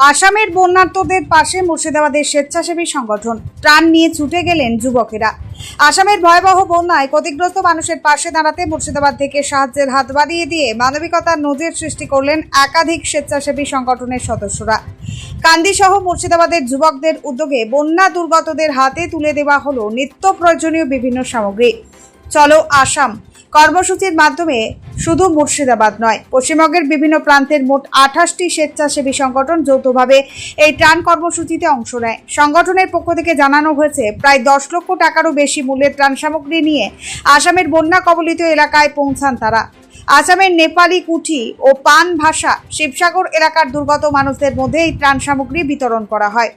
আসামের বন্যার্তদের পাশে মুর্শিদাবাদের স্বেচ্ছাসেবী সংগঠন ত্রাণ নিয়ে ছুটে গেলেন যুবকেরা। আসামের ভয়াবহ বন্যায় ক্ষতিগ্রস্ত মানুষের পাশে দাঁড়াতে মুর্শিদাবাদ থেকে সাহায্যের হাত বাড়িয়ে দিয়ে মানবিকতার নজির সৃষ্টি করলেন একাধিক স্বেচ্ছাসেবী সংগঠনের সদস্যরা। কান্দি সহ মুর্শিদাবাদের যুবকদের উদ্যোগে বন্যা দুর্গতদের হাতে তুলে দেওয়া হলো নিত্য প্রয়োজনীয় বিভিন্ন সামগ্রী। চলো আসাম কর্মসূচির মাধ্যমে শুধু মুর্শিদাবাদ নয়, পশ্চিমবঙ্গের বিভিন্ন প্রান্তের মোট 28টি স্বেচ্ছাসেবী সংগঠন যৌথভাবে এই ত্রাণ কর্মসূচিতে অংশ নেয়। সংগঠনের পক্ষ থেকে জানানো হয়েছে, প্রায় 10 লক্ষ টাকারও বেশি মূল্যের ত্রাণ সামগ্রী নিয়ে আসামের বন্যা কবলিত এলাকায় পৌঁছান তারা। আসামের নেপালি কুঠি ও পান ভাষা শিবসাগর এলাকার দুর্গত মানুষদের মধ্যে এই ত্রাণ সামগ্রী বিতরণ করা হয়।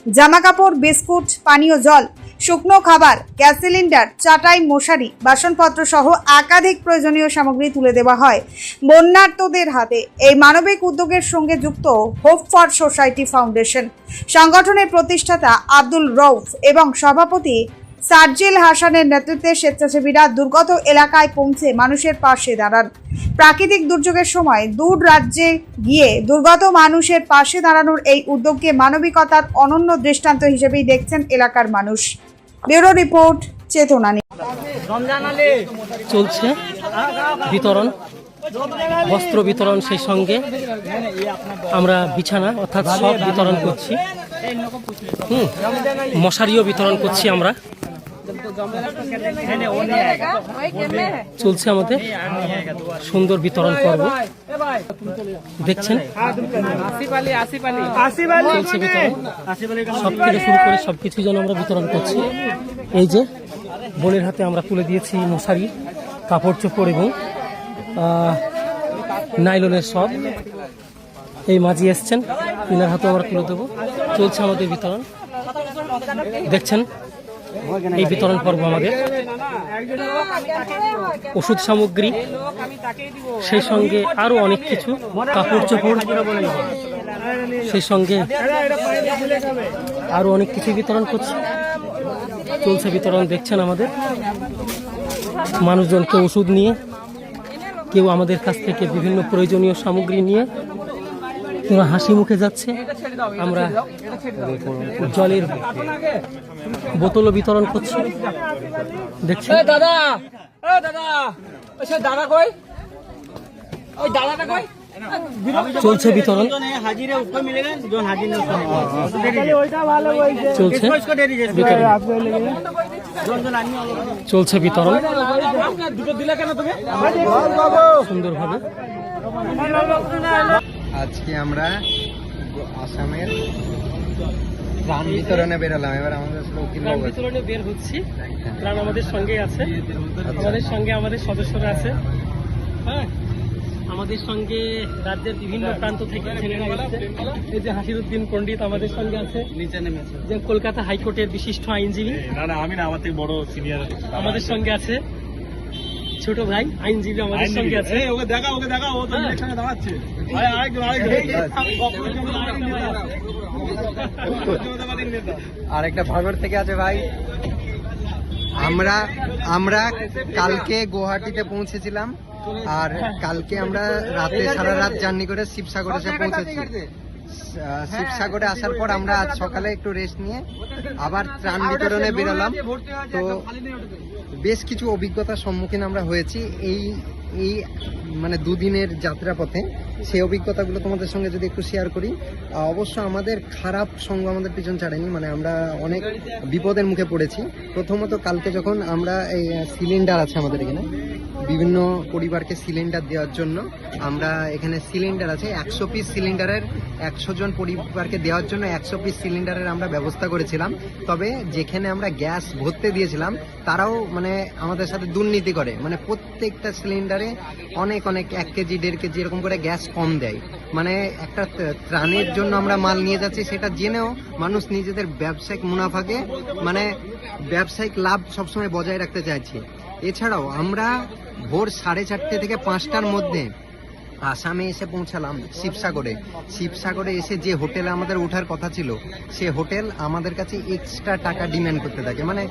জামাকাপড়, বিস্কুট, পানীয় জল, শুকনো খাবার, গ্যাস সিলিন্ডার, চাটাই, মশারি, বাসনপত্র সহ একাধিক প্রয়োজনীয় সামগ্রী তুলে দেওয়া হয় বন্যার্তদের হাতে। এই মানবিক উদ্যোগের সঙ্গে যুক্ত হোপ ফর সোসাইটি ফাউন্ডেশন। সংগঠনের প্রতিষ্ঠাতা আব্দুল রউফ এবং সভাপতি সার্জিল হাসানের নেতৃত্বে স্বেচ্ছাসেবীরা দুর্গত এলাকায় পৌঁছে মানুষের পাশে দাঁড়ান। প্রাকৃতিক দুর্যোগের সময় দূর রাজ্যে গিয়ে দুর্গত মানুষের পাশে দাঁড়ানোর এই উদ্যোগকে মানবিকতার অনন্য দৃষ্টান্ত হিসেবেই দেখছেন এলাকার মানুষ। ব্যুরো রিপোর্ট, চেতনা। চলছে বিতরণ, বস্ত্র বিতরণ, সেই সঙ্গে আমরা বিছানা অর্থাৎ সব বিতরণ করছি। মশারিও বিতরণ করছি আমরা। চলছে আমাদের সুন্দর বিতরণ পর্ব, দেখছেন। চলছে বিতরণ, সব থেকে শুরু করে সবকিছু যেন আমরা বিতরণ করছি। এই যে বোনের হাতে আমরা তুলে দিয়েছি মশারি, কাপড় চোপড় এবং নাইলনের সব। এই মাঝি এসছেন, তিনার হাতে আমরা তুলে দেবো। চলছে আমাদের বিতরণ, দেখছেন এই বিতরণ পর্ব আমাদের। ওষুধ সামগ্রী, সেই সঙ্গে আরো অনেক কিছু, কাপড় চোপড়, সেই সঙ্গে আরো অনেক কিছু বিতরণ করছে। চলছে বিতরণ, দেখছেন আমাদের মানুষজনকে ওষুধ নিয়ে, কেউ আমাদের কাছ থেকে বিভিন্ন প্রয়োজনীয় সামগ্রী নিয়ে কেউ হাসি মুখে যাচ্ছে। আমরা জলের বোতলও বিতরণ করছি, দেখছি। চলছে বিতরণ, চলছে চলছে বিতরণ সুন্দরভাবে। আজকে আমরা আসামের ত্রাণ বিতরণে বেরোলাম। এবার আমাদের ত্রাণ বিতরণে বের হচ্ছি। ত্রাণ আমাদের সঙ্গে আছে, আমাদের সঙ্গে আমাদের সদস্যরা আছে। হ্যাঁ, আমাদের সঙ্গে রাজ্যের বিভিন্ন প্রান্ত থেকে ছেলেরা এসেছে। এই যে হাসিরুদ্দিন পণ্ডিত আমাদের সঙ্গে আছে, যে কলকাতা হাইকোর্টের বিশিষ্ট আইনজীবী। আমি না, আমার থেকে বড় সিনিয়র আমাদের সঙ্গে আছে। ছোট ভাই আইনজীবী আমাদের সঙ্গে আছে। ওকে দেখা ও তো ইলেকশনে দাঁড়াচ্ছে। আরেকটা ভাগর থেকে আছে ভাই। আমরা কালকে গুয়াহাটিতে পৌঁছেছিলাম, আর কালকে আমরা রাতে সারা রাত জার্নি করে শিবসাগরে এসে পৌঁছেছি। শিবসাগরে আসার পর আমরা আজ সকালে একটু রেস্ট নিয়ে আবার ত্রাণ বিতরণে বেরোলাম। তো বেশ কিছু অভিজ্ঞতার সম্মুখীন আমরা হয়েছি এই মানে দুদিনের যাত্রাপথে। সেই অভিজ্ঞতাগুলো তোমাদের সঙ্গে যদি একটু শেয়ার করি। অবশ্য আমাদের খারাপ সঙ্গ আমাদের পিছন ছাড়েনি, মানে আমরা অনেক বিপদের মুখে পড়েছি। প্রথমত কালকে যখন আমরা এই সিলিন্ডার আছে আমাদের এখানে, বিভিন্ন পরিবারকে সিলিন্ডার দেওয়ার জন্য আমরা এখানে সিলিন্ডার আছে 100 পিস সিলিন্ডারের, 100 জন পরিবারকে দেওয়ার জন্য 100 পিস সিলিন্ডারের আমরা ব্যবস্থা করেছিলাম। তবে যেখানে আমরা গ্যাস ভরতে দিয়েছিলাম তারাও মানে আমাদের সাথে দুর্নীতি করে, মানে প্রত্যেকটা সিলিন্ডারে অনেক 1 কেজি 1.5 কেজি এরকম করে গ্যাস কম দেয়। মানে একটা ত্রাণের জন্য আমরা মাল নিয়ে যাচ্ছি সেটা জেনেও মানুষ নিজেদের ব্যবসায়িক মুনাফাকে মানে ব্যবসায়িক লাভ সবসময় বজায় রাখতে চাইছে। এছাড়াও আমরা ভোর 4:30 থেকে 5টার মধ্যে আসামে এসে পৌঁছালাম শিবসাগরে এসে যে হোটেলে আমাদের ওঠার কথা ছিল সে হোটেল আমাদের কাছে এক্সট্রা টাকা ডিমান্ড করতে থাকে। মানে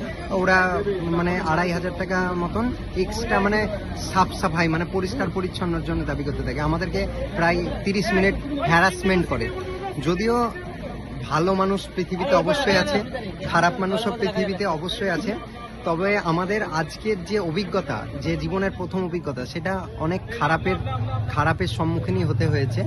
ওরা মানে 2500 টাকা মতন এক্সট্রা মানে সাফাই মানে পরিষ্কার পরিচ্ছন্নর জন্য দাবি করতে থাকে। আমাদেরকে প্রায় 30 মিনিট হ্যারাসমেন্ট করে। যদিও ভালো মানুষ পৃথিবীতে অবশ্যই আছে, খারাপ মানুষও পৃথিবীতে অবশ্যই আছে, তবে আমাদের আজকের যে অভিজ্ঞতা, যে জীবনের প্রথম অভিজ্ঞতা, সেটা অনেক খারাপের সম্মুখীনই হতে হয়েছে।